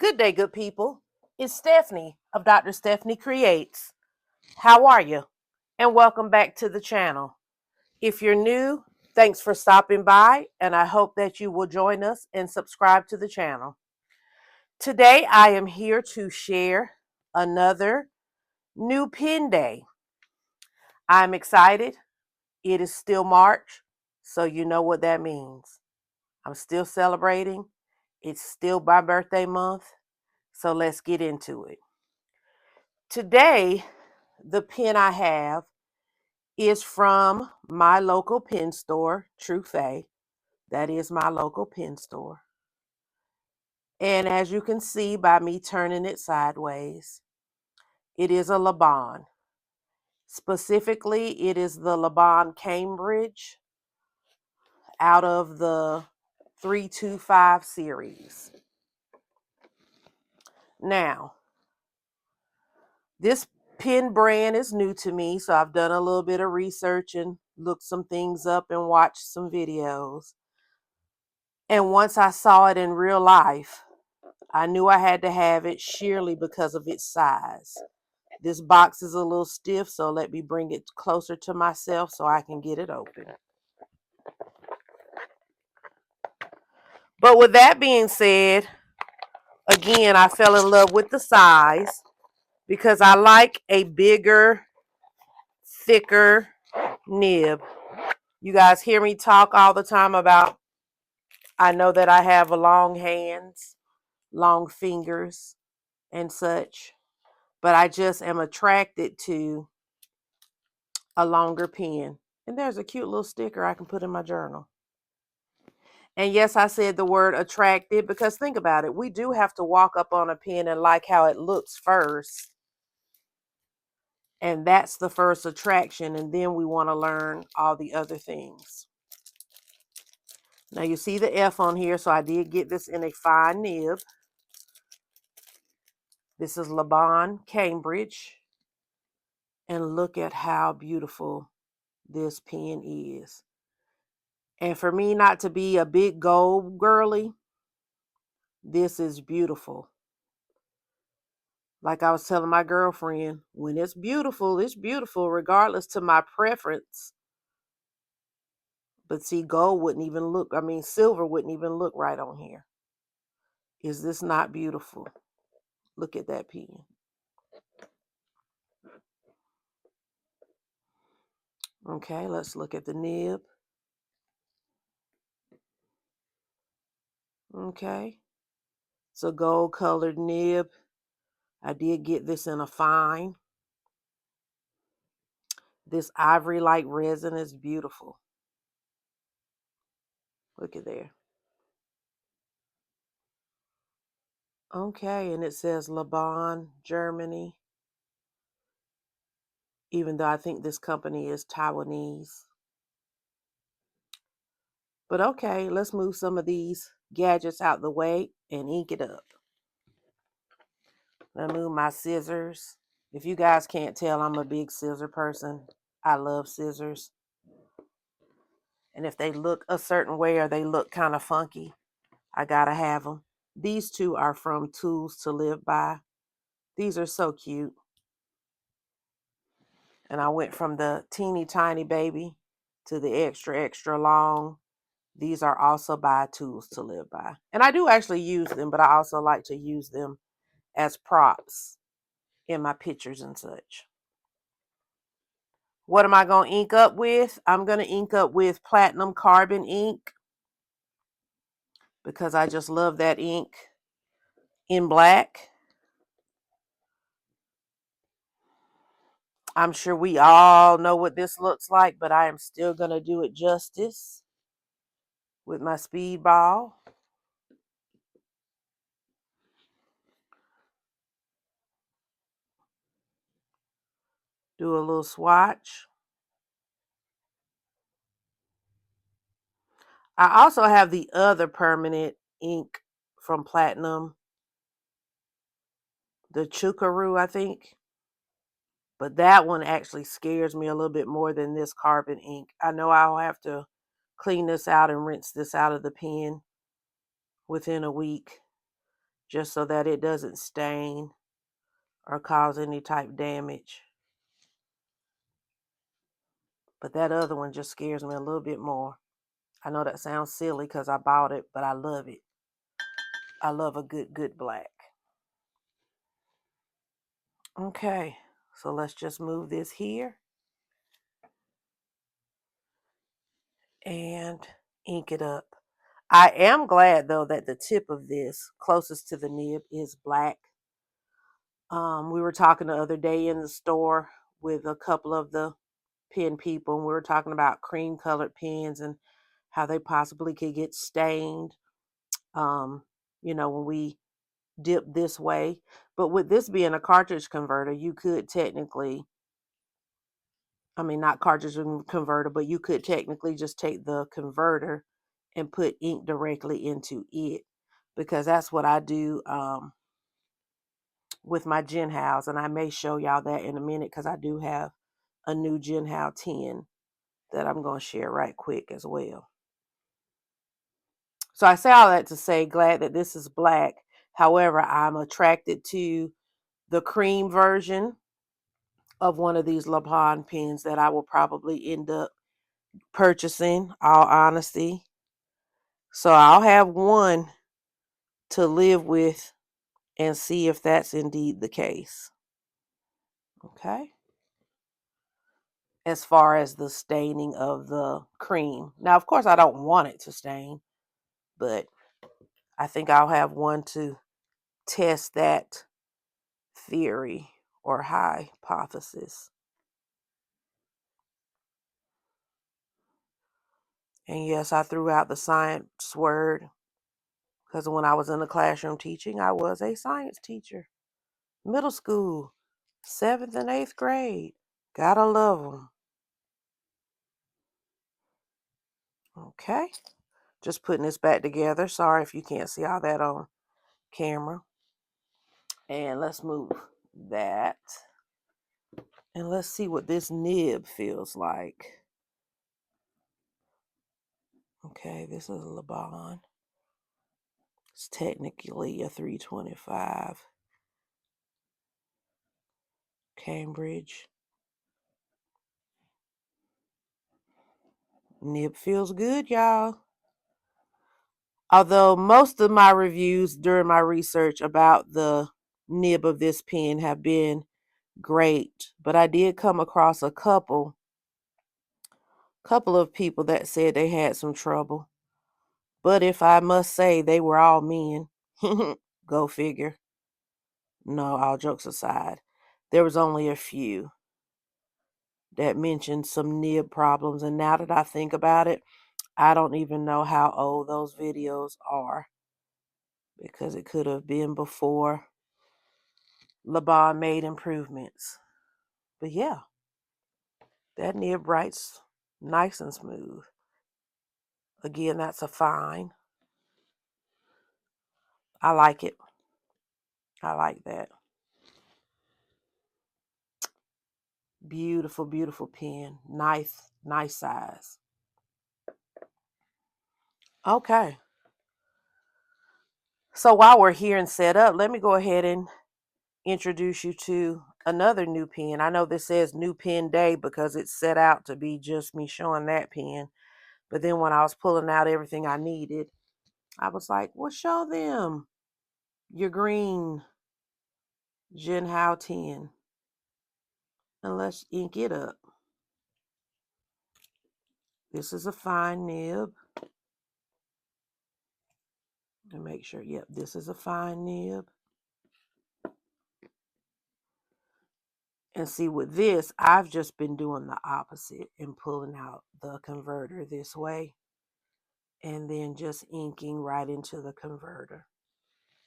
Good day, good people. It's Stephanie of Dr. Stephanie Creates. How are you? And welcome back to the channel. If you're new, thanks for stopping by, and I hope that you will join us and subscribe to the channel. Today, I am here to share another new pin day. I'm excited. It is still March, so you know what that means. I'm still celebrating. It's still my birthday month, so let's get into it. Today, the pen I have is from my local pen store, Truphae. That is my local pen store. And as you can see by me turning it sideways, it is a Laban. Specifically, it is the Laban Cambridge out of the 325 series. Now, this pen brand is new to me, so I've done a little bit of research and looked some things up and watched some videos. And once I saw it in real life, I knew I had to have it sheerly because of its size. This box is a little stiff, so let me bring it closer to myself so I can get it open. But with that being said, again, I fell in love with the size because I like a bigger, thicker nib. You guys hear me talk all the time about, I know that I have long hands, long fingers, and such, but I just am attracted to a longer pen. And there's a cute little sticker I can put in my journal. And yes, I said the word attracted because think about it. We do have to walk up on a pen and like how it looks first. And that's the first attraction. And then we want to learn all the other things. Now you see the F on here. So I did get this in a fine nib. This is Laban Cambridge. And look at how beautiful this pen is. And for me not to be a big gold girly, this is beautiful. Like I was telling my girlfriend, when it's beautiful regardless to my preference. But see, gold wouldn't even look, silver wouldn't even look right on here. Is this not beautiful? Look at that pen. Okay, let's look at the nib. Okay, it's a gold colored nib. I did get this in a fine. This ivory-like resin is beautiful. Look at there. Okay, and it says Laban, Germany. Even though I think this company is Taiwanese. But okay, let's move some of these gadgets out the way and ink it up. Let me move my scissors. If you guys can't tell, I'm a big scissor person. I love scissors. And if they look a certain way or they look kind of funky, I gotta have them. These two are from Tools to Live By. These are so cute. And I went from the teeny tiny baby to the extra, extra long. These are also by Tools to Live By. And I do actually use them, but I also like to use them as props in my pictures and such. What am I going to ink up with? I'm going to ink up with platinum carbon ink because I just love that ink in black. I'm sure we all know what this looks like, but I am still going to do it justice with my speedball. Do a little swatch. I also have the other permanent ink from Platinum, the Chukaru, I think. But that one actually scares me a little bit more than this carbon ink. I know I'll have to clean this out and rinse this out of the pen within a week. just so that it doesn't stain or cause any type damage. But that other one just scares me a little bit more. I know that sounds silly because I bought it, but I love it. I love a good black. Okay, so let's just move this here and ink it up. I am glad though that the tip of this closest to the nib is black. We were talking the other day in the store with a couple of the pen people, and we were talking about cream colored pens and how they possibly could get stained, when we dip this way. But with this being a cartridge converter, you could technically, not cartridge converter, but you could technically just take the converter and put ink directly into it, because that's what I do with my Jinhaos, and I may show y'all that in a minute because I do have a new Jinhao 10 that I'm going to share right quick as well. So I say all that to say, glad that this is black. However, I'm attracted to the cream version of one of these Laban pens that I will probably end up purchasing, all honesty. So I'll have one to live with and see if that's indeed the case. Okay. As far as the staining of the cream. Now, of course, I don't want it to stain, but I think I'll have one to test that theory or hypothesis. And yes, I threw out the science word because when I was in the classroom teaching, I was a science teacher. Middle school, 7th and 8th grade. Gotta love them. Okay. Just putting this back together. Sorry if you can't see all that on camera. And let's move that. And let's see what this nib feels like. Okay, this is a Laban. It's technically a 325. Cambridge. Nib feels good, y'all. Although most of my reviews during my research about the nib of this pen have been great, but I did come across a couple of people that said they had some trouble. But if I must say, they were all men. Go figure. No, all jokes aside, there was only a few that mentioned some nib problems, and now that I think about it, I don't even know how old those videos are, because it could have been before Laban made improvements. But yeah, that nib writes nice and smooth. Again, that's a fine. I like it. I like that. Beautiful, beautiful pen. Nice, nice size. Okay. So while we're here and set up, let me go ahead and introduce you to another new pen. I know this says new pen day because it's set out to be just me showing that pen. But then when I was pulling out everything I needed, I was like, well, show them your green Jinhao 10. And let's ink it up. This is a fine nib. And make sure, yep, this is a fine nib. And see, with this, I've just been doing the opposite and pulling out the converter this way and then just inking right into the converter.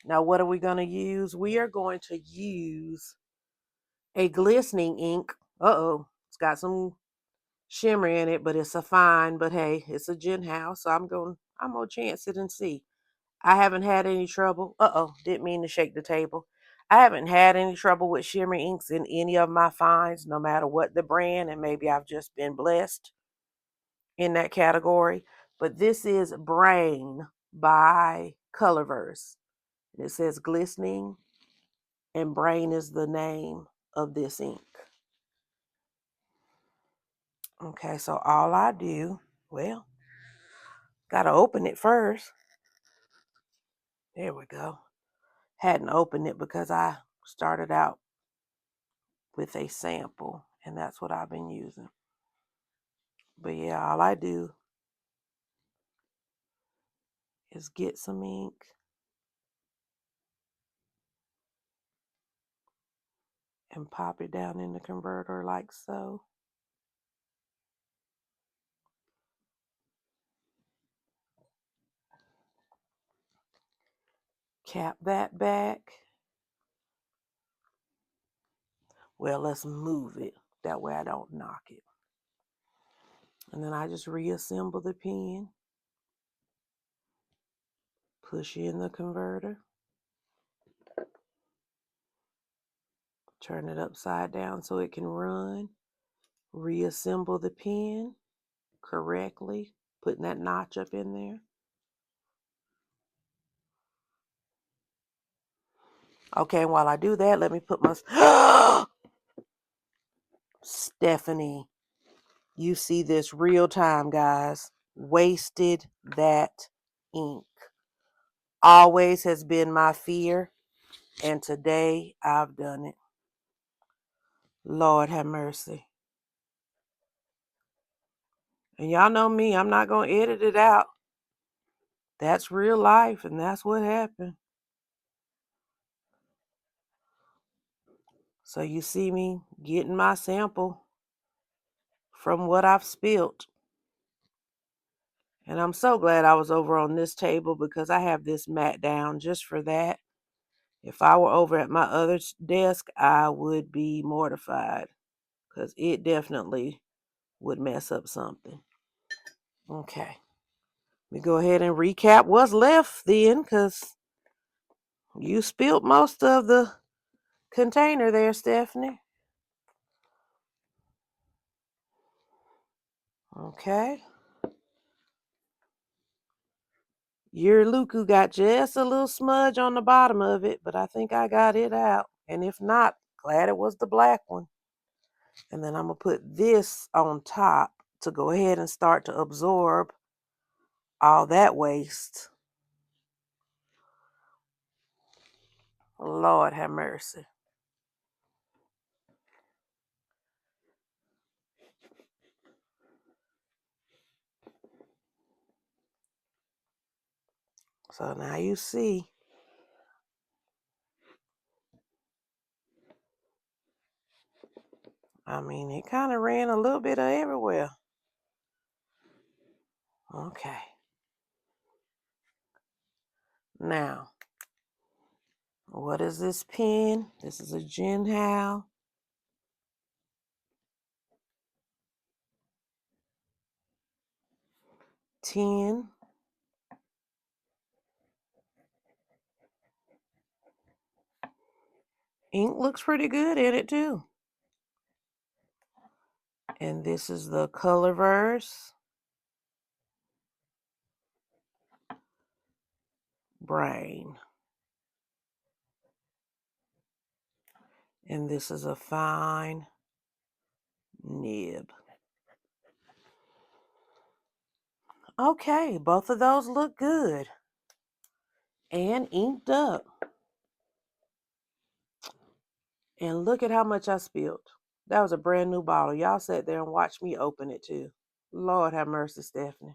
Now, what are we going to use? We are going to use a glistening ink. Uh-oh, it's got some shimmer in it, but it's a fine. But hey, it's a Jinhao, so I'm gonna chance it and see. I haven't had any trouble. Uh-oh, didn't mean to shake the table. I haven't had any trouble with shimmer inks in any of my finds, no matter what the brand, and maybe I've just been blessed in that category. But this is Brain by Colorverse. It says glistening, and brain is the name of this ink. Okay, so all I do, well, gotta open it first. There we go. Hadn't opened it because I started out with a sample, and that's what I've been using. But yeah, all I do is get some ink, and pop it down in the converter like so. Cap that back. Well, let's move it. That way I don't knock it. And then I just reassemble the pen. Push in the converter. Turn it upside down so it can run. Reassemble the pen correctly. Putting that notch up in there. Okay, and while I do that, let me put my... Stephanie, you see this real time, guys. Wasted that ink. Always has been my fear, and today I've done it. Lord have mercy. And y'all know me, I'm not going to edit it out. That's real life, and that's what happened. So you see me getting my sample from what I've spilt. And I'm so glad I was over on this table because I have this mat down just for that. If I were over at my other desk, I would be mortified because it definitely would mess up something. Okay. Let me go ahead and recap what's left then, because you spilled most of the container there, Stephanie. Okay. Your Luku got just a little smudge on the bottom of it, but I think I got it out. And if not, glad it was the black one. And then I'm going to put this on top to go ahead and start to absorb all that waste. Lord have mercy. So now you see. I mean, it kind of ran a little bit of everywhere. Okay. Now, what is this pen? This is a Jinhao. Ink looks pretty good in it too. And this is the Colorverse Brain. And this is a fine nib. Okay, both of those look good. And inked up. And look at how much I spilled. That was a brand new bottle. Y'all sat there and watched me open it too. Lord have mercy, Stephanie.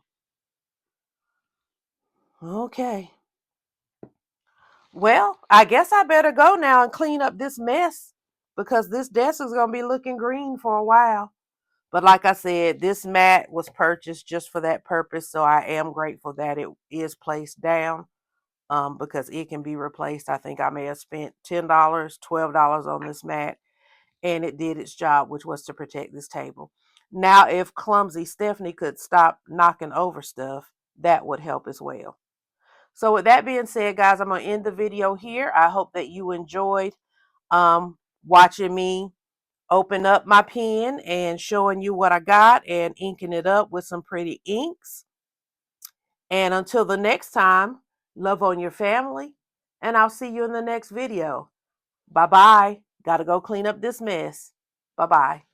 Okay. Well, I guess I better go now and clean up this mess because this desk is going to be looking green for a while. But like I said, this mat was purchased just for that purpose. So I am grateful that it is placed down because it can be replaced. I think I may have spent $10, $12 on this mat, and it did its job, which was to protect this table. Now, if clumsy Stephanie could stop knocking over stuff, that would help as well. So with that being said, guys, I'm going to end the video here. I hope that you enjoyed watching me open up my pen and showing you what I got and inking it up with some pretty inks. And until the next time, love on your family and I'll see you in the next video. Bye-bye. Gotta go clean up this mess. Bye-bye.